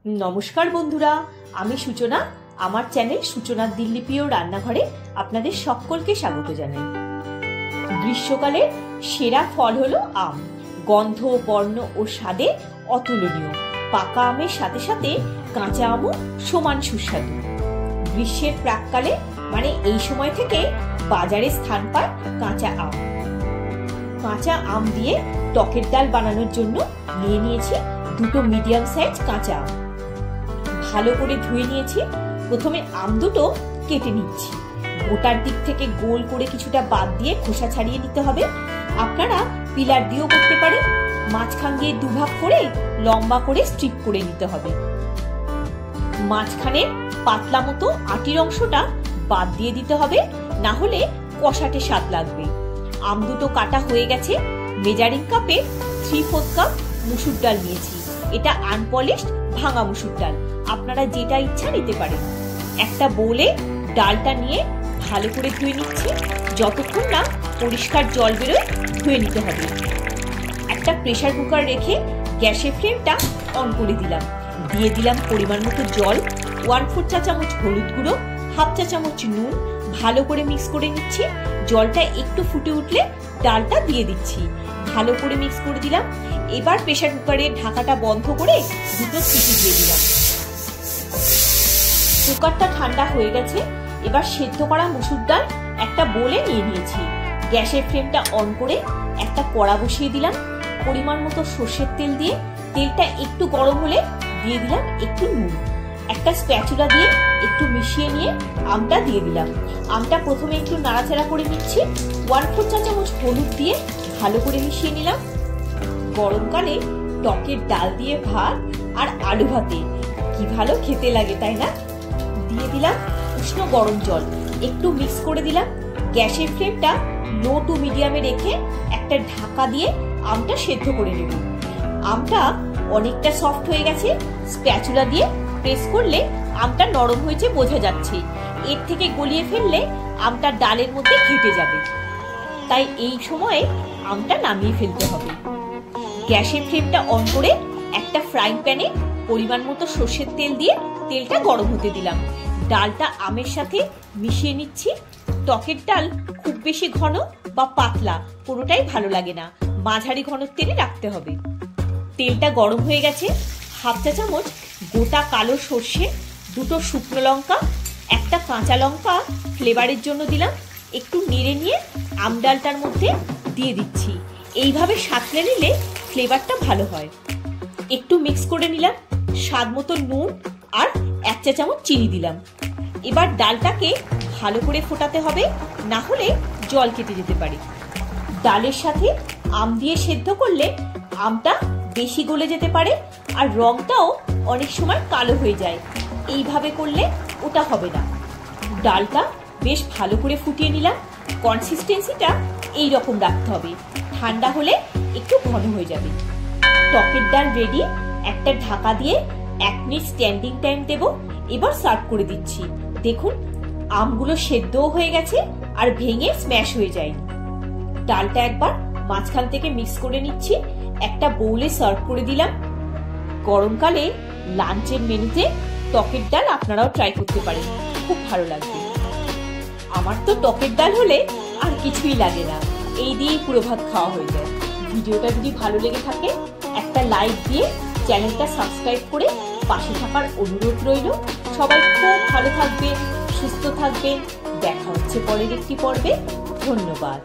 नमस्कार बंधुरा, आमी सूचना आमार चैनल सूचना दिल्ली प्रिय रान्नाघरे आपनादेर सकलके स्वागत जानाई। ग्रीष्मकाले सेरा फल हलो आम। गन्ध बर्ण और स्वादे अतुलनीय। पाका आमेर साथे साथे काँचा आमो समान सुस्वादु। ग्रीष्मेर प्राककाले माने एई समय थेके बाजारे स्थान पाय काँचा आम। काँचा आम दिए टकेर डाल बानानोर जोन्नो निये नियेछि दुटो मीडियाम साइज काँचा आम। ভালো করে ধুয়ে নিয়েছি। প্রথমে আম দুটো কেটে নিচ্ছি। গোটার দিক থেকে গোল করে কিছুটা বাদ দিয়ে খোসা ছাড়িয়ে নিতে হবে। আপনারা পিলার দিয়েও করতে পারেন। মাঝখান দিয়ে দুভাগ করে লম্বা করে স্ট্রিপ করে নিতে হবে। মাঝখানে পাতলা মতো আটির অংশটা বাদ দিয়ে দিতে হবে, না হলে কষাটে স্বাদ লাগবে। আম দুটো কাটা হয়ে গেছে। মেজারিং কাপে 3/4 কাপ মুসুর ডাল নিয়েছি। এটা আনপলিশড ভাঙা মুসুর ডাল। আপনারা যেটা ইচ্ছা নিতে পারেন। একটা বোলে ডালটা নিয়ে ভালো করে ধুয়ে নিচ্ছি। যতক্ষণ না পরিষ্কার জল বেরোয় ধুয়ে নিতে হবে। একটা প্রেসার কুকার রেখে গ্যাসের ফ্লেমটা অন করে দিলাম। দিয়ে দিলাম পরিমাণ মতো জল, 1/4 চা চামচ হলুদ গুঁড়ো, 1/2 চা চামচ নুন। ভালো করে মিক্স করে নিচ্ছি। জলটা একটু ফুটে উঠলে ডালটা দিয়ে দিচ্ছি। ভালো করে মিক্স করে দিলাম। এবার প্রেসার কুকারের ঢাকাটা বন্ধ করে দুটো সিটি দিয়ে দিলাম। কুকারটা ঠান্ডা হয়ে গেছে। এবার সেদ্ধ করা মুসুর ডাল একটা বোলে নিয়ে নিয়েছি। গ্যাসের ফ্লেমটা অন করে একটা কড়া বসিয়ে দিলাম। পরিমাণ মতো সর্ষের তেল দিয়ে তেলটা একটু গরম হলে দিয়ে দিলাম একটু নুন। একটা স্প্যাচুলা দিয়ে একটু মিশিয়ে নিয়ে আমটা দিয়ে দিলাম। আমটা প্রথমে একটু নাড়াচাড়া করে নিচ্ছি। 1/4 চা চামচ হলুদ দিয়ে ভালো করে মিশিয়ে নিলাম। গরমকালে টকের ডাল দিয়ে ভাত আর আলু ভাতে কি ভালো খেতে লাগে, তাই না? দিয়ে দিলাম উষ্ণ গরম জল। একটু মিক্স করে দিলাম। গ্যাসের ফ্লেমটা লো টু মিডিয়ামে রেখে একটা ঢাকা দিয়ে আমটা সেদ্ধ করে নেব। আমটা অনেকটা সফট হয়ে গেছে। স্প্যাচুলা দিয়ে প্রেস করলে আমটা নরম হয়েছে বোঝা যাচ্ছে। এর থেকে গলিয়ে ফেললে আমটা ডালের মধ্যে ঘেটে যাবে। তাই এই সময়ে আমটা নামিয়ে ফেলতে হবে। গ্যাসের ফ্লেমটা অন করে একটা ফ্রাইং প্যানে পরিমাণ মতো সর্ষের তেল দিয়ে তেলটা গরম হতে দিলাম। ডালটা আমের সাথে মিশিয়ে নিচ্ছি। টকের ডাল খুব বেশি ঘন বা পাতলা কোনোটাই ভালো লাগে না, মাঝারি ঘনত্বেরই রাখতে হবে। তেলটা গরম হয়ে গেছে। 1/2 চা চামচ গোটা কালো সর্ষে, দুটো শুকনো লঙ্কা, একটা কাঁচা লঙ্কা ফ্লেভারের জন্য দিলাম। একটু নেড়ে নিয়ে আম ডালটার মধ্যে দিয়ে দিচ্ছি। এইভাবে সাঁতলে নিলে ফ্লেভারটা ভালো হয়। একটু মিক্স করে নিলাম। স্বাদ মতো নুন আর 1 চা চামচ চিনি দিলাম। এবার ডালটাকে ভালো করে ফোটাতে হবে, না হলে জল কেটে যেতে পারে। ডালের সাথে আম দিয়ে সেদ্ধ করলে আমটা বেশি গলে যেতে পারে আর রংটাও অনেক সময় কালো হয়ে যায়। এইভাবে করলে ওটা হবে না। ডালটা বেশ ভালো করে ফুটিয়ে নিলাম। কনসিস্টেন্সিটা এই রকম রাখতে হবে। ঠান্ডা হলে একটু ঘন হয়ে যাবে। টকের ডাল রেডি। একটা ঢাকা দিয়ে 1 মিনিট স্ট্যান্ডিং টাইম দেব। এবার সার্ভ করে দিচ্ছি। দেখুন আমগুলো সেদ্ধও হয়ে গেছে আর ভেঙে স্ম্যাশ হয়ে যায়। ডালটা একবার মাঝখান থেকে মিক্স করে নিচ্ছি। একটা বোলে সার্ভ করে দিলাম। গরমকালে লাঞ্চের মেনুতে টকের ডাল আপনারাও ট্রাই করতে পারেন, খুব ভালো লাগবে। আমার তো টকের ডাল হলে আর কিছুই লাগে না, এই দিয়েই পুরো ভাত খাওয়া হয়ে যায়। ভিডিওটা যদি ভালো লেগে থাকে একটা লাইক দিয়ে চ্যানেলটা সাবস্ক্রাইব করে পাশে থাকার অনুরোধ রইল। সবাই খুব ভালো থাকবেন, সুস্থ থাকবেন। দেখা হচ্ছে পরের একটি পর্বে। ধন্যবাদ।